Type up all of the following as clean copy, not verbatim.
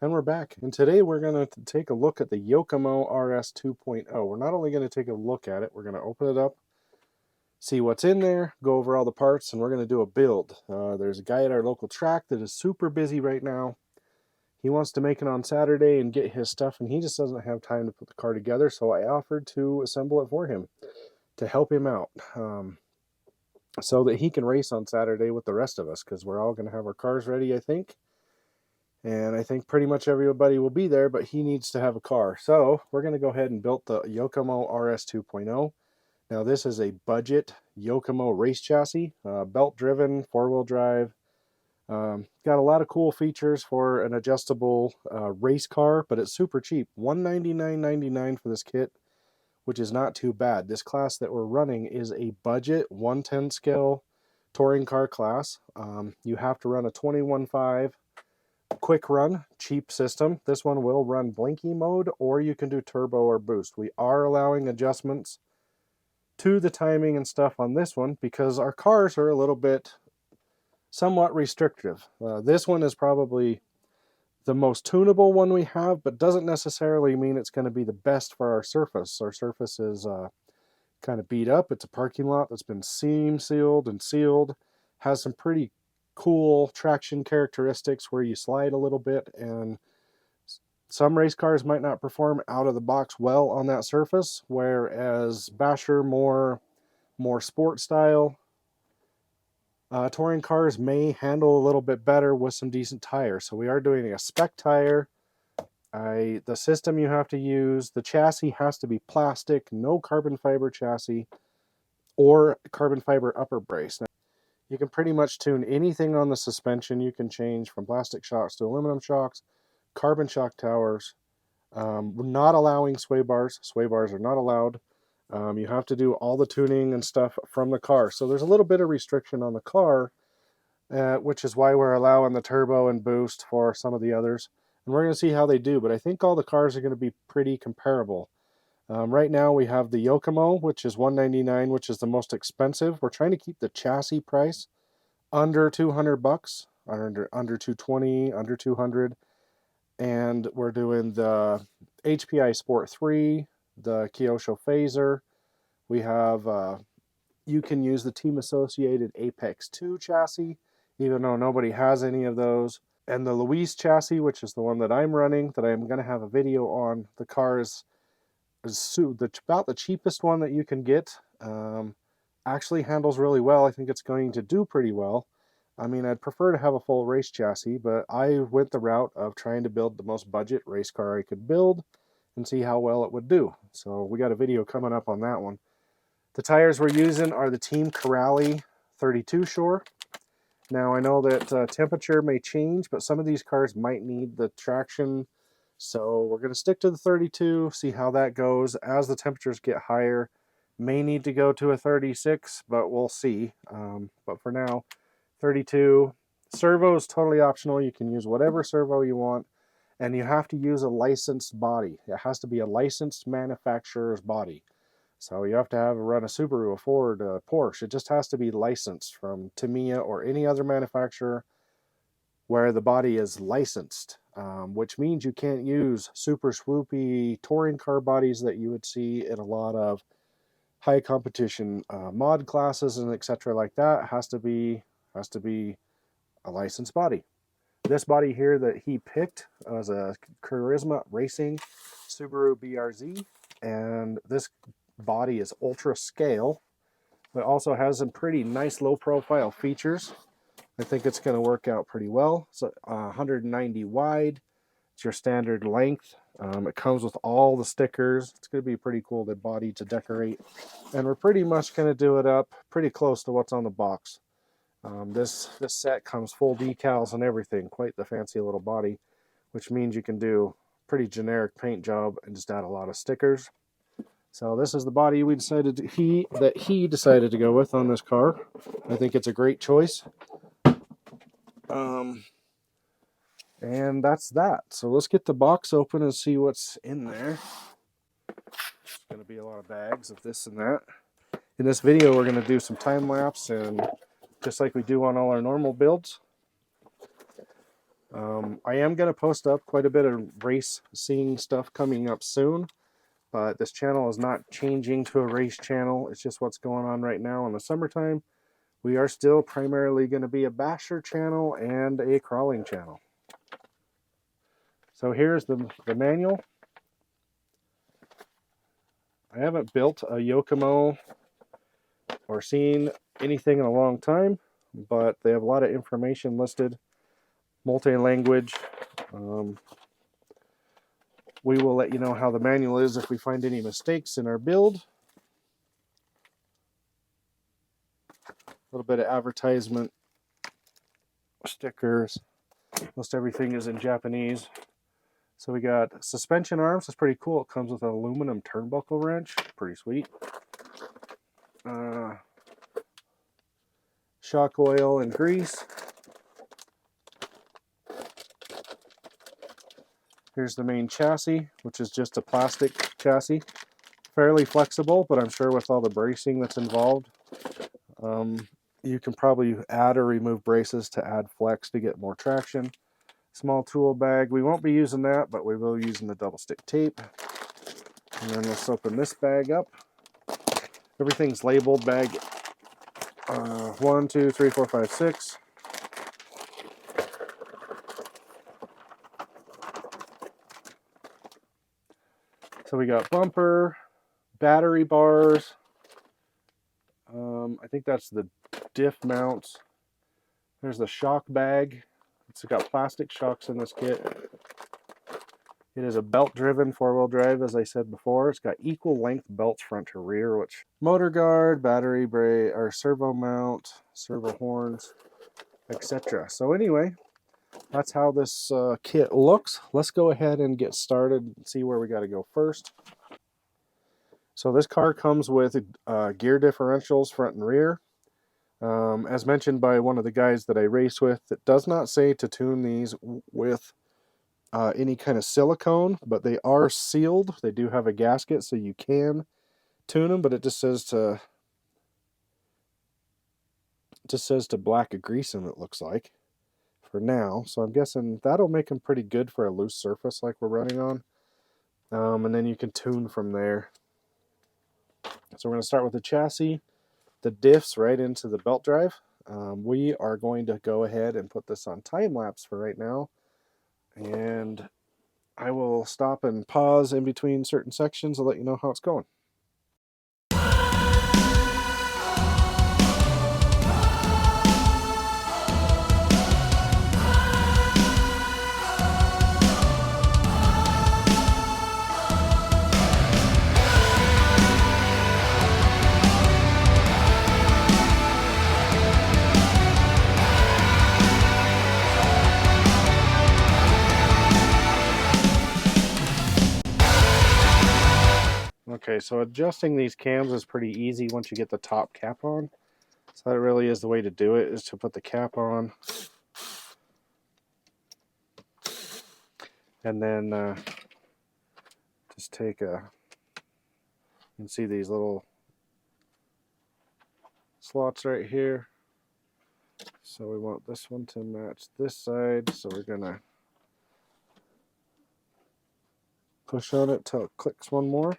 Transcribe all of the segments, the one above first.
And we're back. And today we're going to take a look at the Yokomo RS 2.0. We're not only going to take a look at it, we're going to open it up, see what's in there, go over all the parts, and we're going to do a build. There's a guy at our local track that is super busy right now. He wants to make it on Saturday and get his stuff, and he just doesn't have time to put the car together, so I offered to assemble it for him to help him out so that he can race on Saturday with the rest of us, because we're all going to have our cars ready, I think. And I think pretty much everybody will be there, but he needs to have a car. So we're going to go ahead and build the Yokomo RS 2.0. Now this is a budget Yokomo race chassis, belt-driven, four-wheel drive. Got a lot of cool features for an adjustable race car, but it's super cheap. $199.99 for this kit, which is not too bad. This class that we're running is a budget 110 scale touring car class. You have to run a 21.5 quick run, cheap system. This one will run blinky mode, or you can do turbo or boost. We are allowing adjustments to the timing and stuff on this one because our cars are a little bit somewhat restrictive. This one is probably the most tunable one we have, but doesn't necessarily mean it's going to be the best for our surface. Our surface is kind of beat up. It's a parking lot that's been seam sealed and sealed, has some pretty cool traction characteristics where you slide a little bit, and some race cars might not perform out of the box well on that surface, whereas Basher, more sport style touring cars may handle a little bit better with some decent tires. So we are doing a spec tire. The system you have to use, the chassis has to be plastic, no carbon fiber chassis or carbon fiber upper brace. Now, you can pretty much tune anything on the suspension. You can change from plastic shocks to aluminum shocks, carbon shock towers. We're not allowing sway bars. Sway bars are not allowed. You have to do all the tuning and stuff from the car. So there's a little bit of restriction on the car, which is why we're allowing the turbo and boost for some of the others. And we're going to see how they do, but I think all the cars are going to be pretty comparable. Right now we have the Yokomo, which is $199, which is the most expensive. We're trying to keep the chassis price under 200 bucks, under 220, under 200. And we're doing the HPI Sport 3, the Kyosho Phaser. We have, you can use the Team Associated Apex 2 chassis, even though nobody has any of those. And the Luis chassis, which is the one that I'm running, that I'm going to have a video on. The car is about the cheapest one that you can get. Actually handles really well. I think it's going to do pretty well. I mean, I'd prefer to have a full race chassis, but I went the route of trying to build the most budget race car I could build and see how well it would do. So we got a video coming up on that one. The tires we're using are the Team Corrali 32 Shore. Now I know that temperature may change, but some of these cars might need the traction. So we're going to stick to the 32, see how that goes. As the temperatures get higher, may need to go to a 36, but we'll see. But for now, 32. Servo is totally optional. You can use whatever servo you want, and you have to use a licensed body. It has to be a licensed manufacturer's body. So you have to run a Subaru, a Ford, a Porsche. It just has to be licensed from Tamiya or any other manufacturer where the body is licensed, which means you can't use super swoopy touring car bodies that you would see in a lot of high competition mod classes and etc. like that. It has to be a licensed body. This body here that he picked was a Charisma Racing Subaru BRZ, and this body is ultra scale, but also has some pretty nice low profile features. I think it's going to work out pretty well. So 190 wide. It's your standard length. It comes with all the stickers. It's going to be pretty cool, the body to decorate. And we're pretty much going to do it up pretty close to what's on the box. This set comes full decals and everything. Quite the fancy little body, which means you can do pretty generic paint job and just add a lot of stickers. So this is the body we decided he decided to go with on this car. I think it's a great choice. And that's that. So let's get the box open and see what's in there. There's going to be a lot of bags of this and that. In this video, we're going to do some time lapse, and just like we do on all our normal builds. I am going to post up quite a bit of race seeing stuff coming up soon, but this channel is not changing to a race channel. It's just what's going on right now in the summertime. We are still primarily going to be a basher channel and a crawling channel. So here's the manual. I haven't built a Yokomo or seen anything in a long time, but they have a lot of information listed, multi-language. We will let you know how the manual is if we find any mistakes in our build. A little bit of advertisement, stickers, most everything is in Japanese. So we got suspension arms. That's pretty cool. It comes with an aluminum turnbuckle wrench. Pretty sweet. Shock oil and grease. Here's the main chassis, which is just a plastic chassis. Fairly flexible, but I'm sure with all the bracing that's involved, you can probably add or remove braces to add flex to get more traction. Small tool bag. We won't be using that, but we will be using the double stick tape. And then let's open this bag up. Everything's labeled. Bag 1, 2, 3, 4, 5, 6. So we got bumper, battery bars. I think that's the diff mounts. There's the shock bag. It's got plastic shocks in this kit. It is a belt-driven four-wheel drive, as I said before. It's got equal length belts front to rear, which motor guard, battery brake, or servo mount, servo horns, etc. So anyway, that's how this kit looks. Let's go ahead and get started and see where we got to go first. So this car comes with gear differentials front and rear. As mentioned by one of the guys that I race with, it does not say to tune these with any kind of silicone, but they are sealed. They do have a gasket, so you can tune them, but it just says to black grease them, it looks like, for now. So I'm guessing that'll make them pretty good for a loose surface like we're running on. And then you can tune from there. So we're going to start with the chassis, the diffs right into the belt drive. We are going to go ahead and put this on time lapse for right now, and I will stop and pause in between certain sections to let you know how it's going. Okay, so adjusting these cams is pretty easy once you get the top cap on. So that really is the way to do it, is to put the cap on. And then just take you can see these little slots right here. So we want this one to match this side. So we're going to push on it till it clicks one more.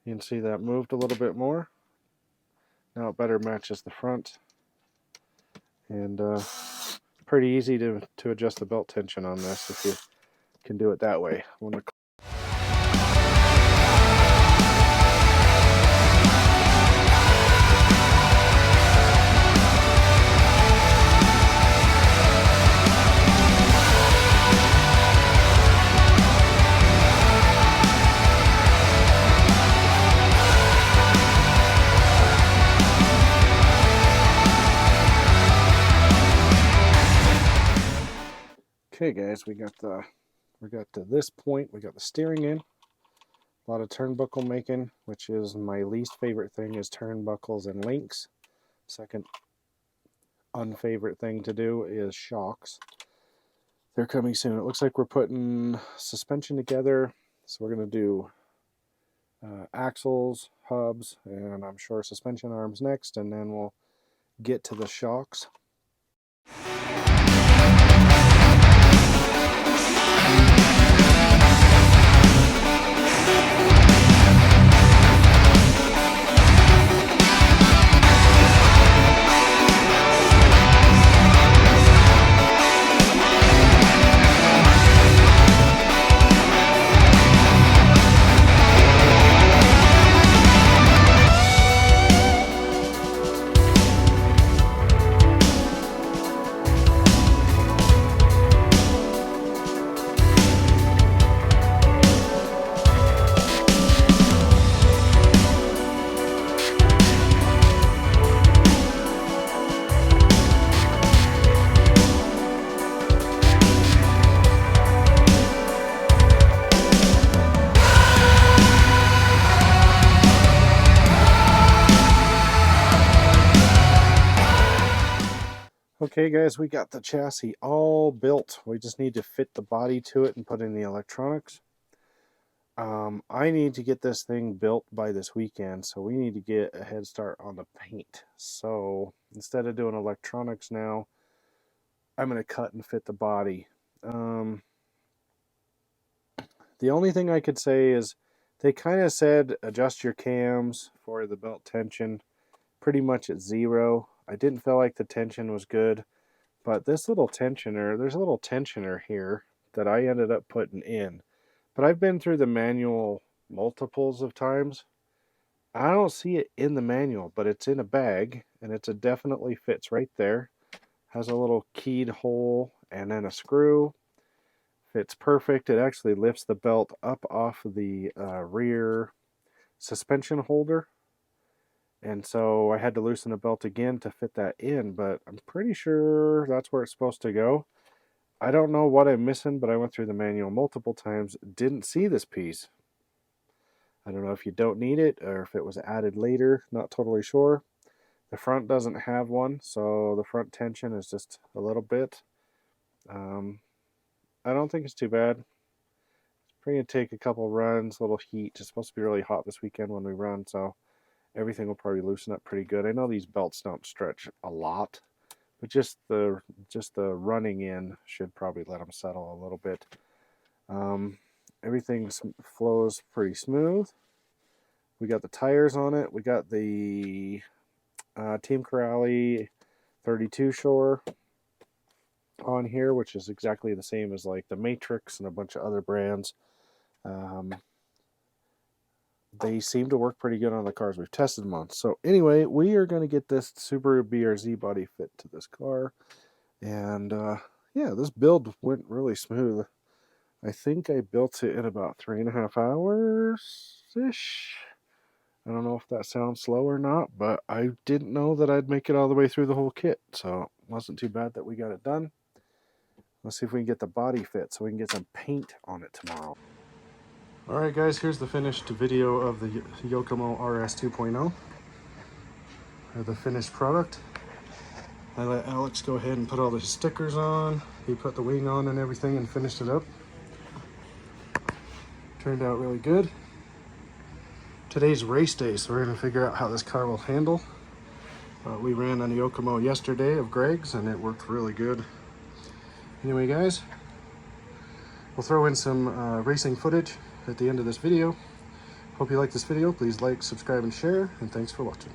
You can see that moved a little bit more. Now it better matches the front. And pretty easy to adjust the belt tension on this if you can do it that way. Okay, guys, we got to this point. We got the steering in. A lot of turnbuckle making, which is my least favorite thing, is turnbuckles and links. Second unfavorite thing to do is shocks. They're coming soon. It looks like we're putting suspension together. So we're going to do axles, hubs, and I'm sure suspension arms next, and then we'll get to the shocks. Okay guys, we got the chassis all built. We just need to fit the body to it and put in the electronics. I need to get this thing built by this weekend, so we need to get a head start on the paint. So instead of doing electronics now, I'm going to cut and fit the body. The only thing I could say is they kind of said adjust your cams for the belt tension pretty much at 0. I didn't feel like the tension was good, but this little tensioner, there's a little tensioner here that I ended up putting in. But I've been through the manual multiples of times. I don't see it in the manual, but it's in a bag, and it definitely fits right there. Has a little keyed hole and then a screw. Fits perfect. It actually lifts the belt up off the rear suspension holder. And so I had to loosen the belt again to fit that in, but I'm pretty sure that's where it's supposed to go. I don't know what I'm missing, but I went through the manual multiple times, didn't see this piece. I don't know if you don't need it or if it was added later, not totally sure. The front doesn't have one, so the front tension is just a little bit. I don't think it's too bad. It's probably going to take a couple runs, a little heat. It's supposed to be really hot this weekend when we run, so everything will probably loosen up pretty good. I know these belts don't stretch a lot, but just the running in should probably let them settle a little bit. Everything flows pretty smooth. We got the tires on it. We got the Team Corrali 32 Shore on here, which is exactly the same as like the Matrix and a bunch of other brands. They seem to work pretty good on the cars we've tested them on. So anyway, we are going to get this Subaru BRZ body fit to this car. And yeah, this build went really smooth. I think I built it in about 3.5 hours-ish. I don't know if that sounds slow or not, but I didn't know that I'd make it all the way through the whole kit. So it wasn't too bad that we got it done. Let's see if we can get the body fit so we can get some paint on it tomorrow. Alright guys, here's the finished video of the Yokomo RS 2.0. The finished product. I let Alex go ahead and put all the stickers on. He put the wing on and everything and finished it up. Turned out really good. Today's race day, so we're going to figure out how this car will handle. We ran on the Yokomo yesterday of Greg's and it worked really good. Anyway guys, we'll throw in some racing footage at the end of this video. Hope you like this video. Please like, subscribe, and share, and thanks for watching.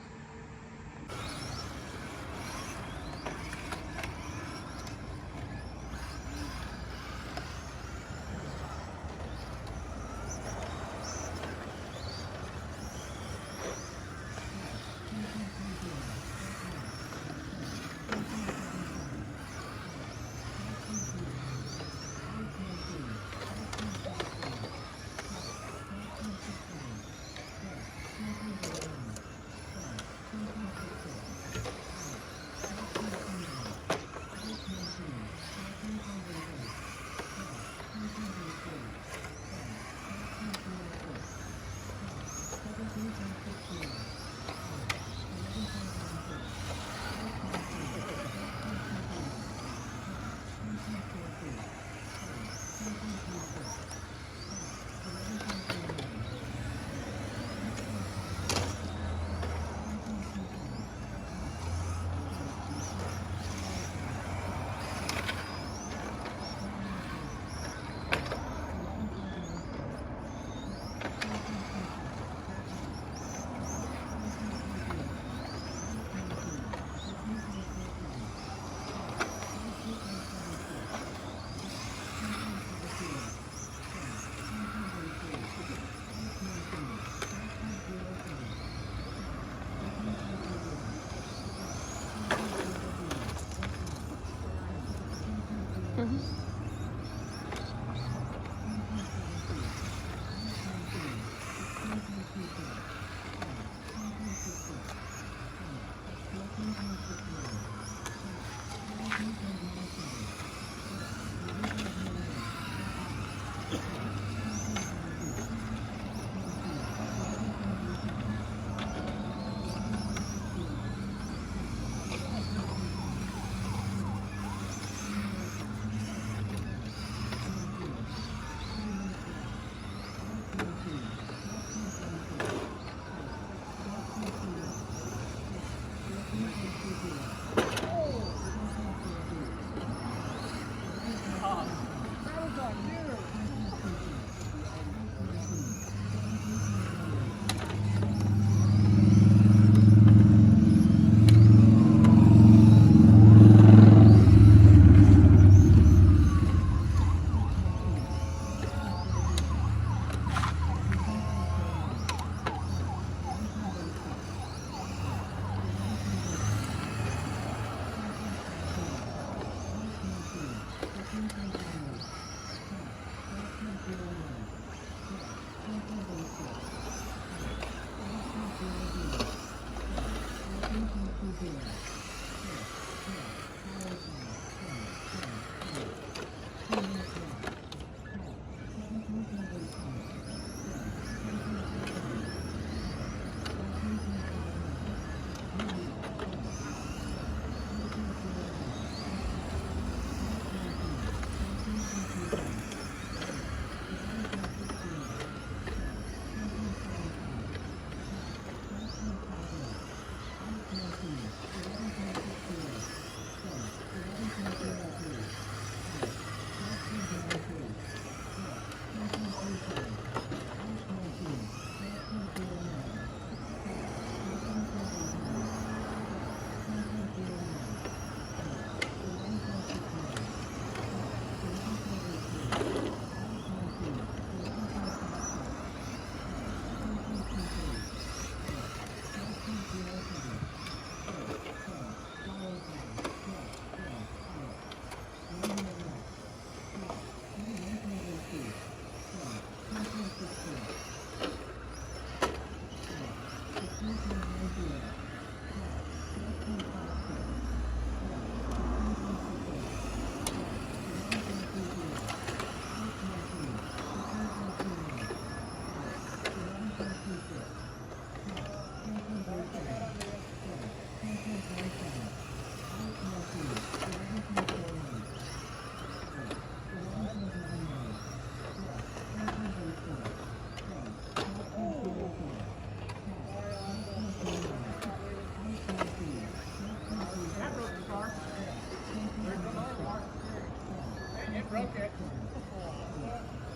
broke it.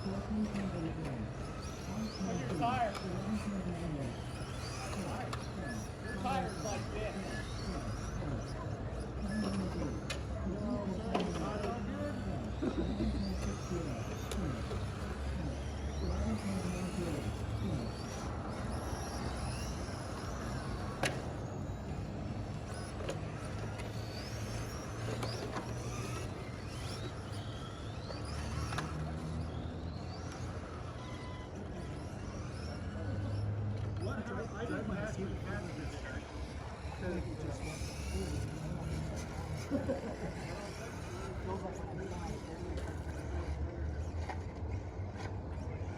Look at your tire. Your tire's like this. I didn't ask you to catch this guy. Because it just